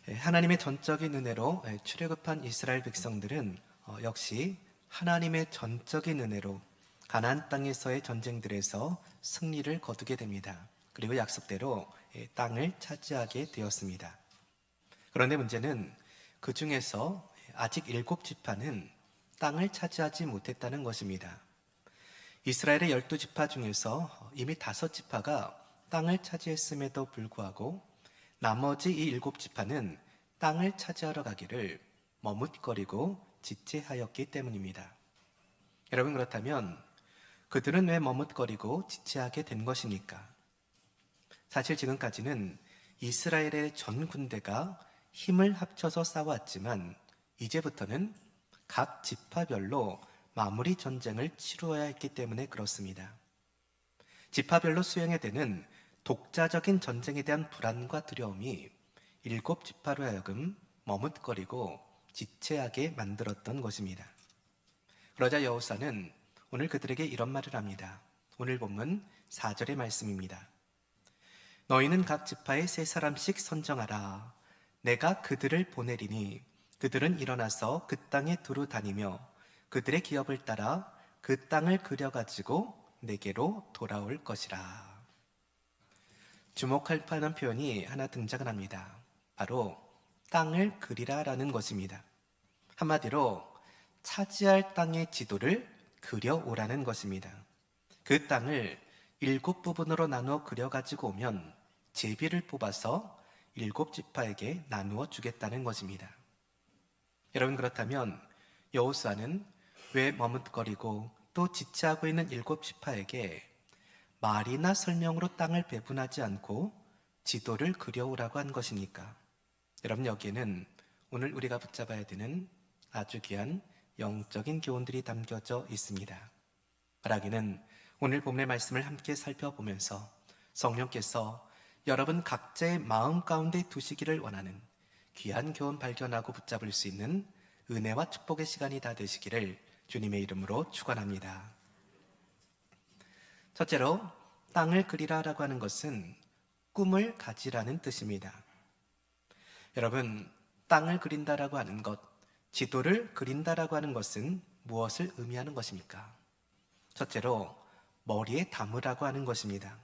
하나님의 전적인 은혜로 출애굽한 이스라엘 백성들은 역시 하나님의 전적인 은혜로 가나안 땅에서의 전쟁들에서 승리를 거두게 됩니다. 그리고 약속대로 땅을 차지하게 되었습니다. 그런데 문제는 그 중에서 아직 7지파는 땅을 차지하지 못했다는 것입니다. 이스라엘의 12지파 중에서 이미 5지파가 땅을 차지했음에도 불구하고 나머지 이 7지파는 땅을 차지하러 가기를 머뭇거리고 지체하였기 때문입니다. 여러분, 그렇다면 그들은 왜 머뭇거리고 지체하게 된 것입니까? 사실 지금까지는 이스라엘의 전 군대가 힘을 합쳐서 싸웠지만 이제부터는 각 지파별로 마무리 전쟁을 치루어야 했기 때문에 그렇습니다. 지파별로 수행해야 되는 독자적인 전쟁에 대한 불안과 두려움이 7지파로 하여금 머뭇거리고 지체하게 만들었던 것입니다. 그러자 여호수아는 오늘 그들에게 이런 말을 합니다. 오늘 본문 4절의 말씀입니다. 너희는 각 지파에 3사람씩 선정하라. 내가 그들을 보내리니 그들은 일어나서 그 땅에 두루 다니며 그들의 기업을 따라 그 땅을 그려가지고 내게로 돌아올 것이라. 주목할 만한 표현이 하나 등장을 합니다. 바로 땅을 그리라라는 것입니다. 한마디로 차지할 땅의 지도를 그려오라는 것입니다. 그 땅을 7부분으로 나누어 그려가지고 오면 제비를 뽑아서 7지파에게 나누어 주겠다는 것입니다. 여러분, 그렇다면 여호수아는 왜 머뭇거리고 또 지체하고 있는 7지파에게 말이나 설명으로 땅을 배분하지 않고 지도를 그려오라고 한 것입니까? 여러분, 여기에는 오늘 우리가 붙잡아야 되는 아주 귀한 영적인 교훈들이 담겨져 있습니다. 바라기는 오늘 본문의 말씀을 함께 살펴보면서 성령께서 여러분 각자의 마음 가운데 두시기를 원하는 귀한 교훈 발견하고 붙잡을 수 있는 은혜와 축복의 시간이 다 되시기를 주님의 이름으로 축원합니다. 첫째로 땅을 그리라라고 하는 것은 꿈을 가지라는 뜻입니다. 여러분, 땅을 그린다라고 하는 것, 지도를 그린다라고 하는 것은 무엇을 의미하는 것입니까? 첫째로 머리에 담으라고 하는 것입니다.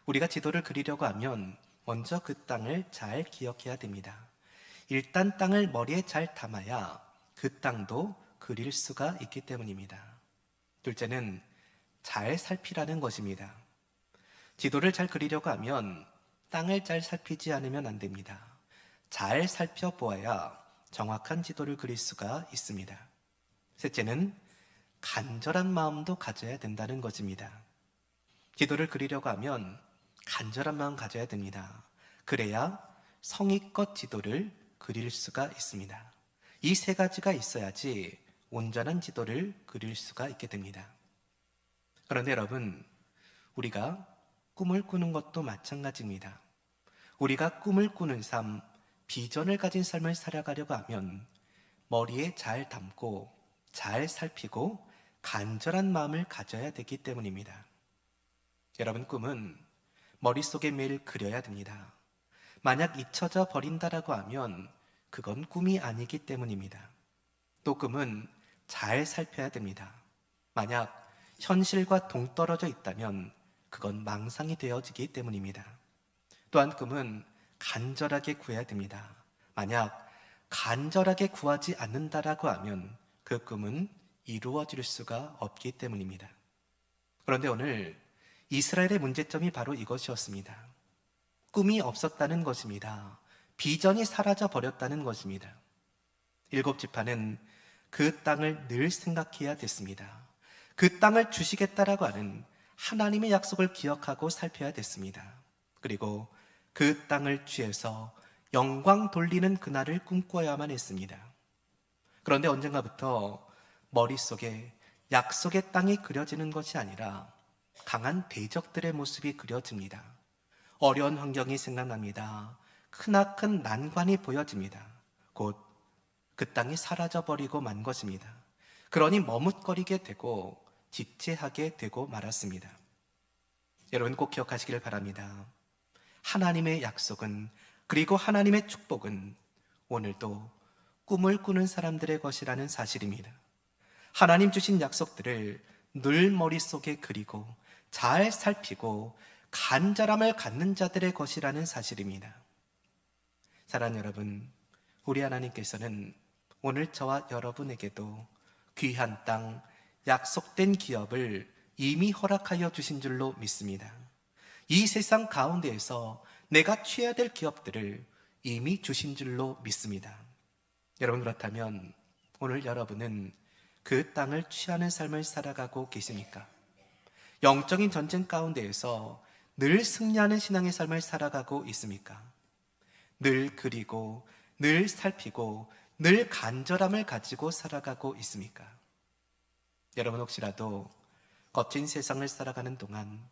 우리가 지도를 그리려고 하면 먼저 그 땅을 잘 기억해야 됩니다. 일단 땅을 머리에 잘 담아야 그 땅도 그릴 수가 있기 때문입니다. 둘째는 잘 살피라는 것입니다. 지도를 잘 그리려고 하면 땅을 잘 살피지 않으면 안 됩니다. 잘 살펴보아야 정확한 지도를 그릴 수가 있습니다. 셋째는 간절한 마음도 가져야 된다는 것입니다. 지도를 그리려고 하면 간절한 마음 가져야 됩니다. 그래야 성의껏 지도를 그릴 수가 있습니다. 이 3가지가 있어야지 온전한 지도를 그릴 수가 있게 됩니다. 그런데 여러분, 우리가 꿈을 꾸는 것도 마찬가지입니다. 우리가 꿈을 꾸는 삶, 비전을 가진 삶을 살아가려고 하면 머리에 잘 담고 잘 살피고 간절한 마음을 가져야 되기 때문입니다. 여러분, 꿈은 머릿속에 매일 그려야 됩니다. 만약 잊혀져 버린다라고 하면 그건 꿈이 아니기 때문입니다. 또 꿈은 잘 살펴야 됩니다. 만약 현실과 동떨어져 있다면 그건 망상이 되어지기 때문입니다. 또한 꿈은 간절하게 구해야 됩니다. 만약 간절하게 구하지 않는다라고 하면 그 꿈은 이루어질 수가 없기 때문입니다. 그런데 오늘 이스라엘의 문제점이 바로 이것이었습니다. 꿈이 없었다는 것입니다. 비전이 사라져 버렸다는 것입니다. 7지파는 그 땅을 늘 생각해야 됐습니다. 그 땅을 주시겠다라고 하는 하나님의 약속을 기억하고 살펴야 됐습니다. 그리고 그 땅을 취해서 영광 돌리는 그날을 꿈꿔야만 했습니다. 그런데 언젠가부터 머릿속에 약속의 땅이 그려지는 것이 아니라 강한 대적들의 모습이 그려집니다. 어려운 환경이 생각납니다. 크나큰 난관이 보여집니다. 곧 그 땅이 사라져버리고 만 것입니다. 그러니 머뭇거리게 되고 지체하게 되고 말았습니다. 여러분, 꼭 기억하시길 바랍니다. 하나님의 약속은 그리고 하나님의 축복은 오늘도 꿈을 꾸는 사람들의 것이라는 사실입니다. 하나님 주신 약속들을 늘 머릿속에 그리고 잘 살피고 간절함을 갖는 자들의 것이라는 사실입니다. 사랑하는 여러분, 우리 하나님께서는 오늘 저와 여러분에게도 귀한 땅, 약속된 기업을 이미 허락하여 주신 줄로 믿습니다. 이 세상 가운데에서 내가 취해야 될 기업들을 이미 주신 줄로 믿습니다. 여러분, 그렇다면 오늘 여러분은 그 땅을 취하는 삶을 살아가고 계십니까? 영적인 전쟁 가운데에서 늘 승리하는 신앙의 삶을 살아가고 있습니까? 늘 그리고 늘 살피고 늘 간절함을 가지고 살아가고 있습니까? 여러분, 혹시라도 거친 세상을 살아가는 동안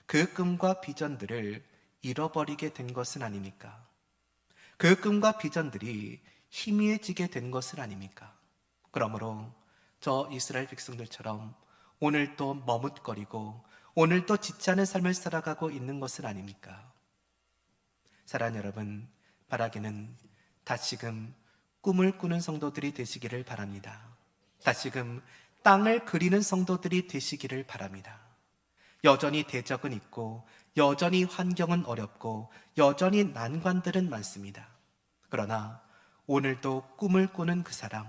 그 꿈과 비전들을 잃어버리게 된 것은 아닙니까? 그 꿈과 비전들이 희미해지게 된 것은 아닙니까? 그러므로 저 이스라엘 백성들처럼 오늘도 머뭇거리고 오늘도 지치 않은 삶을 살아가고 있는 것은 아닙니까? 사랑하는 여러분, 바라기는 다시금 꿈을 꾸는 성도들이 되시기를 바랍니다. 다시금 땅을 그리는 성도들이 되시기를 바랍니다. 여전히 대적은 있고 여전히 환경은 어렵고 여전히 난관들은 많습니다. 그러나 오늘도 꿈을 꾸는 그 사람,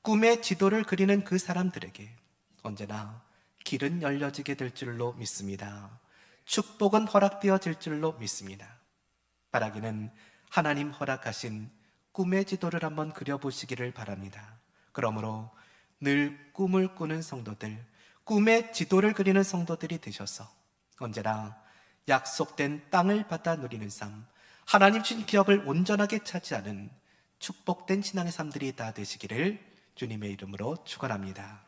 꿈의 지도를 그리는 그 사람들에게 언제나 길은 열려지게 될 줄로 믿습니다. 축복은 허락되어질 줄로 믿습니다. 바라기는 하나님 허락하신 꿈의 지도를 한번 그려보시기를 바랍니다. 그러므로 늘 꿈을 꾸는 성도들, 꿈의 지도를 그리는 성도들이 되셔서 언제나 약속된 땅을 받아 누리는 삶, 하나님 주신 기업을 온전하게 차지하는 축복된 신앙의 삶들이 다 되시기를 주님의 이름으로 축원합니다.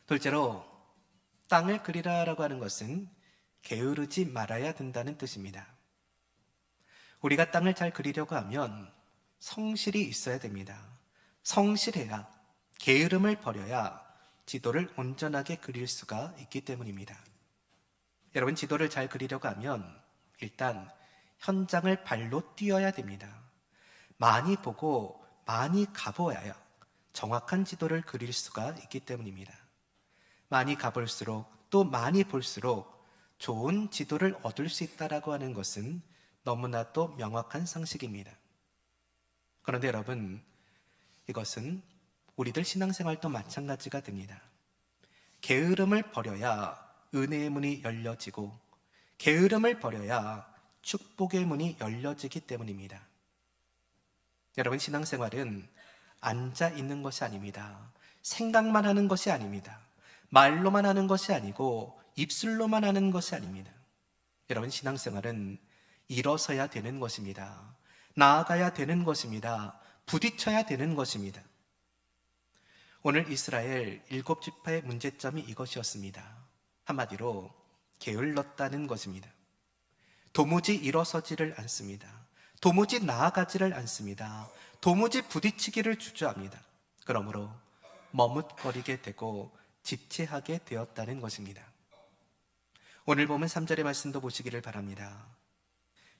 둘째로 땅을 그리라라고 하는 것은 게으르지 말아야 된다는 뜻입니다. 우리가 땅을 잘 그리려고 하면 성실이 있어야 됩니다. 성실해야, 게으름을 버려야 지도를 온전하게 그릴 수가 있기 때문입니다. 여러분, 지도를 잘 그리려고 하면 일단 현장을 발로 뛰어야 됩니다. 많이 보고 많이 가보아야 정확한 지도를 그릴 수가 있기 때문입니다. 많이 가볼수록 또 많이 볼수록 좋은 지도를 얻을 수 있다라고 하는 것은 너무나도 명확한 상식입니다. 그런데 여러분, 이것은 우리들 신앙생활도 마찬가지가 됩니다. 게으름을 버려야 은혜의 문이 열려지고 게으름을 버려야 축복의 문이 열려지기 때문입니다. 여러분, 신앙생활은 앉아 있는 것이 아닙니다. 생각만 하는 것이 아닙니다. 말로만 하는 것이 아니고 입술로만 하는 것이 아닙니다. 여러분, 신앙생활은 일어서야 되는 것입니다. 나아가야 되는 것입니다. 부딪혀야 되는 것입니다. 오늘 이스라엘 7지파의 문제점이 이것이었습니다. 한마디로 게을렀다는 것입니다. 도무지 일어서지를 않습니다. 도무지 나아가지를 않습니다. 도무지 부딪히기를 주저합니다. 그러므로 머뭇거리게 되고 지체하게 되었다는 것입니다. 오늘 보면 3절의 말씀도 보시기를 바랍니다.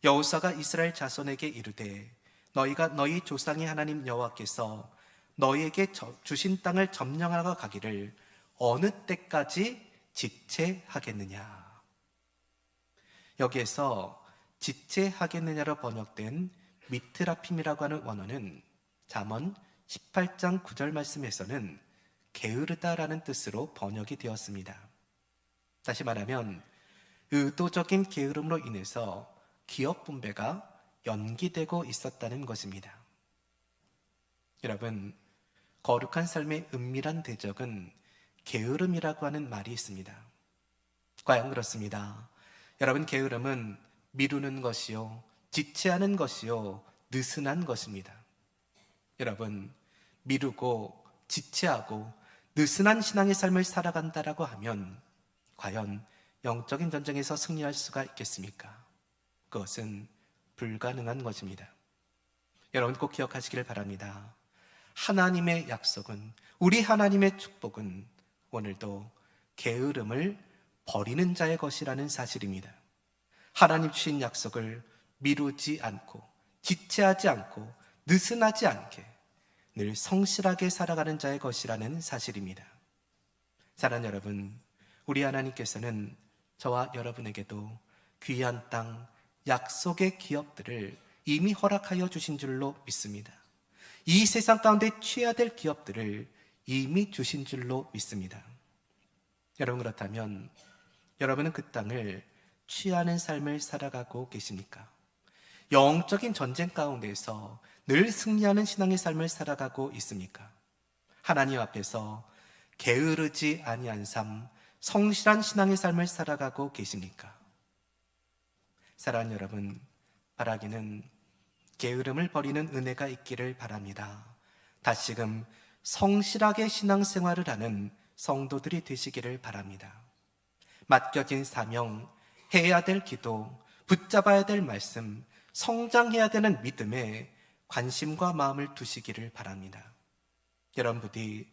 여호사가 이스라엘 자손에게 이르되 너희가 너희 조상의 하나님 여호와께서 너희에게 주신 땅을 점령하러 가기를 어느 때까지 지체하겠느냐. 여기에서 지체하겠느냐로 번역된 미트라핌이라고 하는 원어는 잠언 18장 9절 말씀에서는 게으르다라는 뜻으로 번역이 되었습니다. 다시 말하면 의도적인 게으름으로 인해서 기업 분배가 연기되고 있었다는 것입니다. 여러분, 거룩한 삶의 은밀한 대적은 게으름이라고 하는 말이 있습니다. 과연 그렇습니다. 여러분, 게으름은 미루는 것이요, 지체하는 것이요, 느슨한 것입니다. 여러분, 미루고 지체하고 느슨한 신앙의 삶을 살아간다라고 하면 과연 영적인 전쟁에서 승리할 수가 있겠습니까? 그것은 불가능한 것입니다. 여러분, 꼭 기억하시기를 바랍니다. 하나님의 약속은, 우리 하나님의 축복은 오늘도 게으름을 버리는 자의 것이라는 사실입니다. 하나님 주신 약속을 미루지 않고 지체하지 않고 느슨하지 않게 늘 성실하게 살아가는 자의 것이라는 사실입니다. 사랑하는 여러분, 우리 하나님께서는 저와 여러분에게도 귀한 땅, 약속의 기업들을 이미 허락하여 주신 줄로 믿습니다. 이 세상 가운데 취해야 될 기업들을 이미 주신 줄로 믿습니다. 여러분, 그렇다면 여러분은 그 땅을 취하는 삶을 살아가고 계십니까? 영적인 전쟁 가운데서 늘 승리하는 신앙의 삶을 살아가고 있습니까? 하나님 앞에서 게으르지 아니한 삶, 성실한 신앙의 삶을 살아가고 계십니까? 사랑하는 여러분, 바라기는 게으름을 버리는 은혜가 있기를 바랍니다. 다시금 성실하게 신앙생활을 하는 성도들이 되시기를 바랍니다. 맡겨진 사명, 해야 될 기도, 붙잡아야 될 말씀, 성장해야 되는 믿음에 관심과 마음을 두시기를 바랍니다. 여러분 부디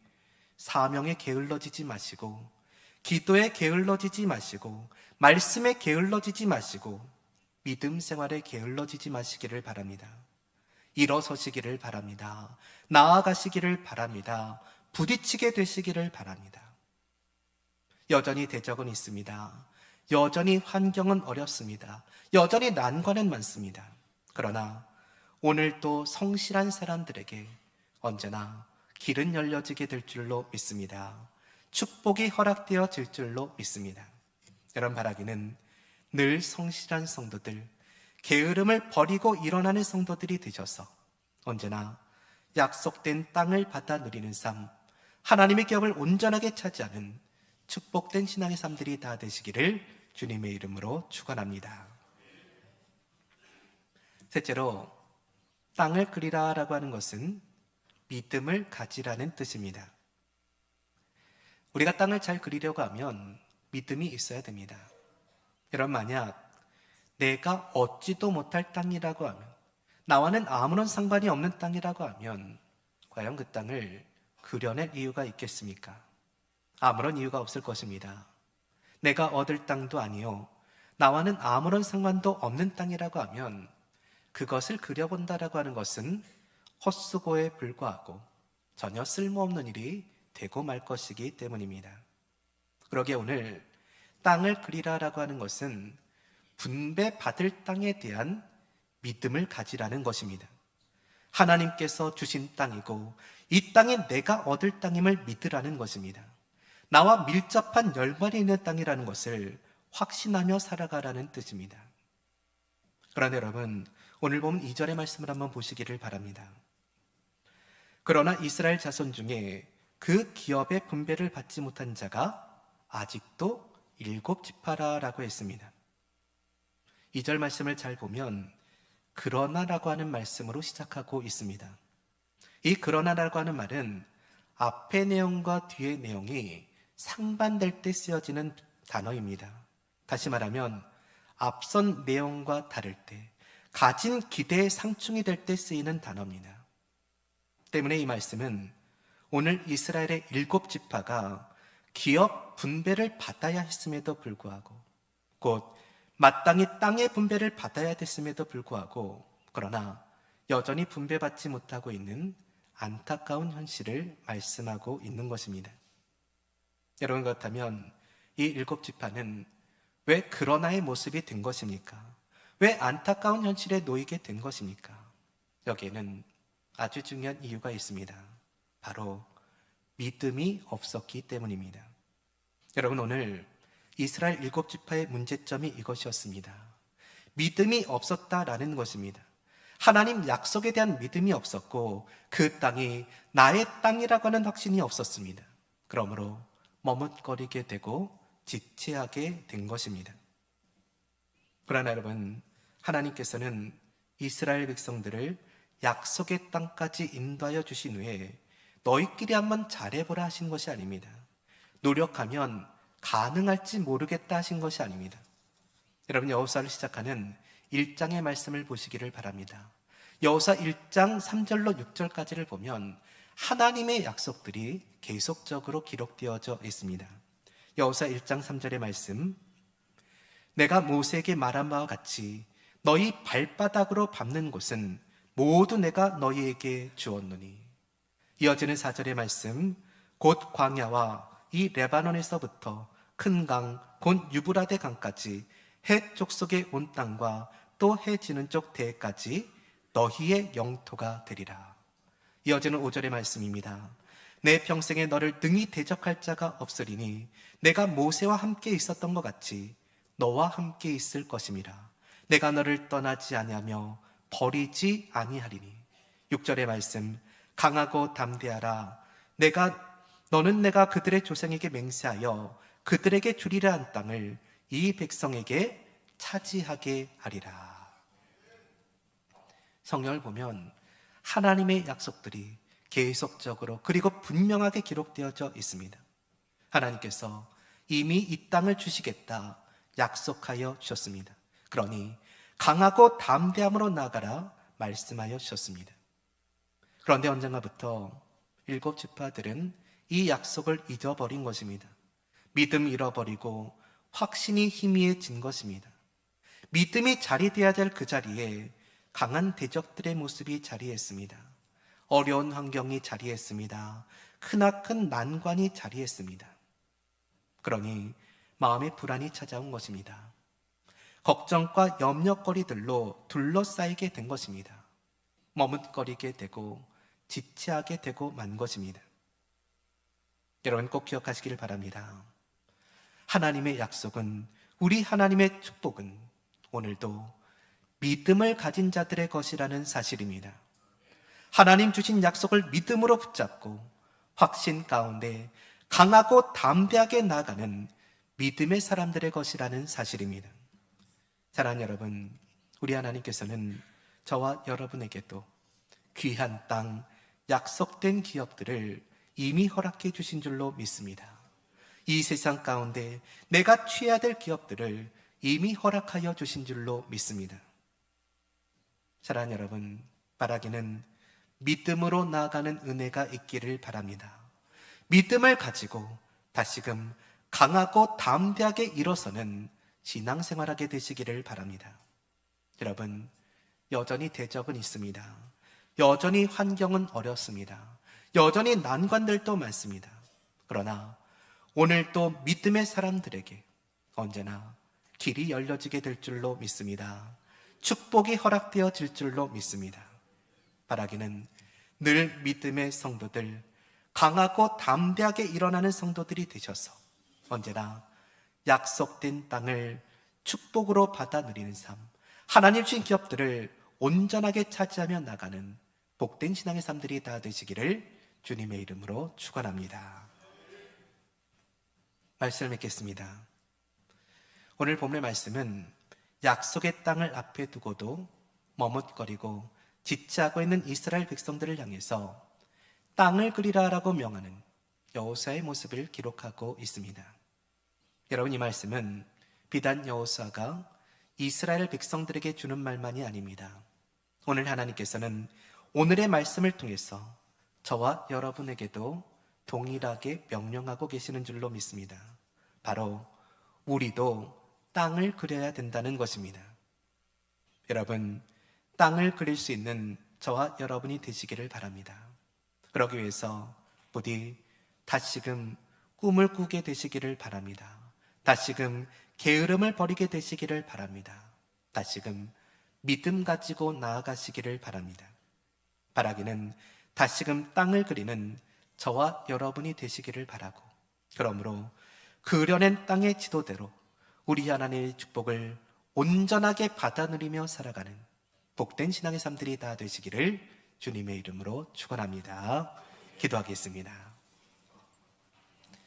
사명에 게을러지지 마시고, 기도에 게을러지지 마시고, 말씀에 게을러지지 마시고, 믿음 생활에 게을러지지 마시기를 바랍니다. 일어서시기를 바랍니다. 나아가시기를 바랍니다. 부딪히게 되시기를 바랍니다. 여전히 대적은 있습니다. 여전히 환경은 어렵습니다. 여전히 난관은 많습니다. 그러나 오늘도 성실한 사람들에게 언제나 길은 열려지게 될 줄로 믿습니다. 축복이 허락되어질 줄로 믿습니다. 여러분 바라기는 늘 성실한 성도들, 게으름을 버리고 일어나는 성도들이 되셔서 언제나 약속된 땅을 받아 누리는 삶, 하나님의 기업을 온전하게 차지하는 축복된 신앙의 삶들이 다 되시기를 주님의 이름으로 축원합니다. 셋째로, 땅을 그리라라고 하는 것은 믿음을 가지라는 뜻입니다. 우리가 땅을 잘 그리려고 하면 믿음이 있어야 됩니다. 여러분, 만약 내가 얻지도 못할 땅이라고 하면, 나와는 아무런 상관이 없는 땅이라고 하면 과연 그 땅을 그려낼 이유가 있겠습니까? 아무런 이유가 없을 것입니다. 내가 얻을 땅도 아니요, 나와는 아무런 상관도 없는 땅이라고 하면 그것을 그려본다라고 하는 것은 헛수고에 불과하고 전혀 쓸모없는 일이 되고 말 것이기 때문입니다. 그러기에 오늘 땅을 그리라라고 하는 것은 분배받을 땅에 대한 믿음을 가지라는 것입니다. 하나님께서 주신 땅이고 이 땅이 내가 얻을 땅임을 믿으라는 것입니다. 나와 밀접한 열관이 있는 땅이라는 것을 확신하며 살아가라는 뜻입니다. 그러나 여러분, 오늘 보면 2절의 말씀을 한번 보시기를 바랍니다. 그러나 이스라엘 자손 중에 그 기업의 분배를 받지 못한 자가 아직도 7지파라라고 했습니다. 2절 말씀을 잘 보면 그러나라고 하는 말씀으로 시작하고 있습니다. 이 그러나라고 하는 말은 앞의 내용과 뒤의 내용이 상반될 때 쓰여지는 단어입니다. 다시 말하면 앞선 내용과 다를 때, 가진 기대에 상충이 될 때 쓰이는 단어입니다. 때문에 이 말씀은 오늘 이스라엘의 7지파가 기업 분배를 받아야 했음에도 불구하고, 곧 마땅히 땅의 분배를 받아야 됐음에도 불구하고, 그러나 여전히 분배받지 못하고 있는 안타까운 현실을 말씀하고 있는 것입니다. 여러분, 그렇다면 이 7지파는 왜 그러나의 모습이 된 것입니까? 왜 안타까운 현실에 놓이게 된 것입니까? 여기에는 아주 중요한 이유가 있습니다. 바로 믿음이 없었기 때문입니다. 여러분, 오늘 이스라엘 7지파의 문제점이 이것이었습니다. 믿음이 없었다라는 것입니다. 하나님 약속에 대한 믿음이 없었고 그 땅이 나의 땅이라고 하는 확신이 없었습니다. 그러므로 머뭇거리게 되고 지체하게 된 것입니다. 그러나 여러분, 하나님께서는 이스라엘 백성들을 약속의 땅까지 인도하여 주신 후에 너희끼리 한번 잘해보라 하신 것이 아닙니다. 노력하면 가능할지 모르겠다 하신 것이 아닙니다. 여러분, 여호수아를 시작하는 1장의 말씀을 보시기를 바랍니다. 여호수아 1장 3절로 6절까지를 보면 하나님의 약속들이 계속적으로 기록되어져 있습니다. 여호수아 1장 3절의 말씀, 내가 모세에게 말한 바와 같이 너희 발바닥으로 밟는 곳은 모두 내가 너희에게 주었노니. 이어지는 4절의 말씀, 곧 광야와 이 레바논에서부터 큰 강, 곧 유브라데 강까지 해 족속의 온 땅과 또 해 지는 쪽 대까지 너희의 영토가 되리라. 이어지는 5절의 말씀입니다. 내 평생에 너를 능히 대적할 자가 없으리니 내가 모세와 함께 있었던 것 같이 너와 함께 있을 것임이라. 내가 너를 떠나지 아니하며 버리지 아니하리니. 6절의 말씀, 강하고 담대하라. 너는 내가 그들의 조상에게 맹세하여 그들에게 주리라 한 땅을 이 백성에게 차지하게 하리라. 성경을 보면 하나님의 약속들이 계속적으로 그리고 분명하게 기록되어져 있습니다. 하나님께서 이미 이 땅을 주시겠다 약속하여 주셨습니다. 그러니 강하고 담대함으로 나아가라 말씀하여 주셨습니다. 그런데 언젠가부터 7지파들은 이 약속을 잊어버린 것입니다. 믿음 잃어버리고 확신이 희미해진 것입니다. 믿음이 자리되어야 될 그 자리에 강한 대적들의 모습이 자리했습니다. 어려운 환경이 자리했습니다. 크나큰 난관이 자리했습니다. 그러니 마음의 불안이 찾아온 것입니다. 걱정과 염려거리들로 둘러싸이게 된 것입니다. 머뭇거리게 되고 지체하게 되고 만 것입니다. 여러분 꼭 기억하시길 바랍니다. 하나님의 약속은, 우리 하나님의 축복은 오늘도 믿음을 가진 자들의 것이라는 사실입니다. 하나님 주신 약속을 믿음으로 붙잡고 확신 가운데 강하고 담대하게 나아가는 믿음의 사람들의 것이라는 사실입니다. 사랑하는 여러분, 우리 하나님께서는 저와 여러분에게도 귀한 땅, 약속된 기업들을 이미 허락해 주신 줄로 믿습니다. 이 세상 가운데 내가 취해야 될 기업들을 이미 허락하여 주신 줄로 믿습니다. 사랑하는 여러분, 바라기는 믿음으로 나아가는 은혜가 있기를 바랍니다. 믿음을 가지고 다시금 강하고 담대하게 일어서는 신앙생활하게 되시기를 바랍니다. 여러분, 여전히 대적은 있습니다. 여전히 환경은 어렵습니다. 여전히 난관들도 많습니다. 그러나 오늘도 믿음의 사람들에게 언제나 길이 열려지게 될 줄로 믿습니다. 축복이 허락되어질 줄로 믿습니다. 바라기는 늘 믿음의 성도들, 강하고 담대하게 일어나는 성도들이 되셔서 언제나 약속된 땅을 축복으로 받아 누리는 삶, 하나님 주신 기업들을 온전하게 차지하며 나가는 복된 신앙의 삶들이 다 되시기를 주님의 이름으로 축원합니다. 말씀을 맺겠습니다. 오늘 본문의 말씀은 약속의 땅을 앞에 두고도 머뭇거리고 지체하고 있는 이스라엘 백성들을 향해서 땅을 그리라라고 명하는 여호수아의 모습을 기록하고 있습니다. 여러분, 이 말씀은 비단 여호수아가 이스라엘 백성들에게 주는 말만이 아닙니다. 오늘 하나님께서는 오늘의 말씀을 통해서 저와 여러분에게도 동일하게 명령하고 계시는 줄로 믿습니다. 바로 우리도 땅을 그려야 된다는 것입니다. 여러분, 땅을 그릴 수 있는 저와 여러분이 되시기를 바랍니다. 그러기 위해서 부디 다시금 꿈을 꾸게 되시기를 바랍니다. 다시금 게으름을 버리게 되시기를 바랍니다. 다시금 믿음 가지고 나아가시기를 바랍니다. 바라기는 다시금 땅을 그리는 저와 여러분이 되시기를 바라고, 그러므로 그려낸 땅의 지도대로 우리 하나님의 축복을 온전하게 받아 누리며 살아가는 복된 신앙의 삶들이 다 되시기를 주님의 이름으로 축원합니다. 기도하겠습니다.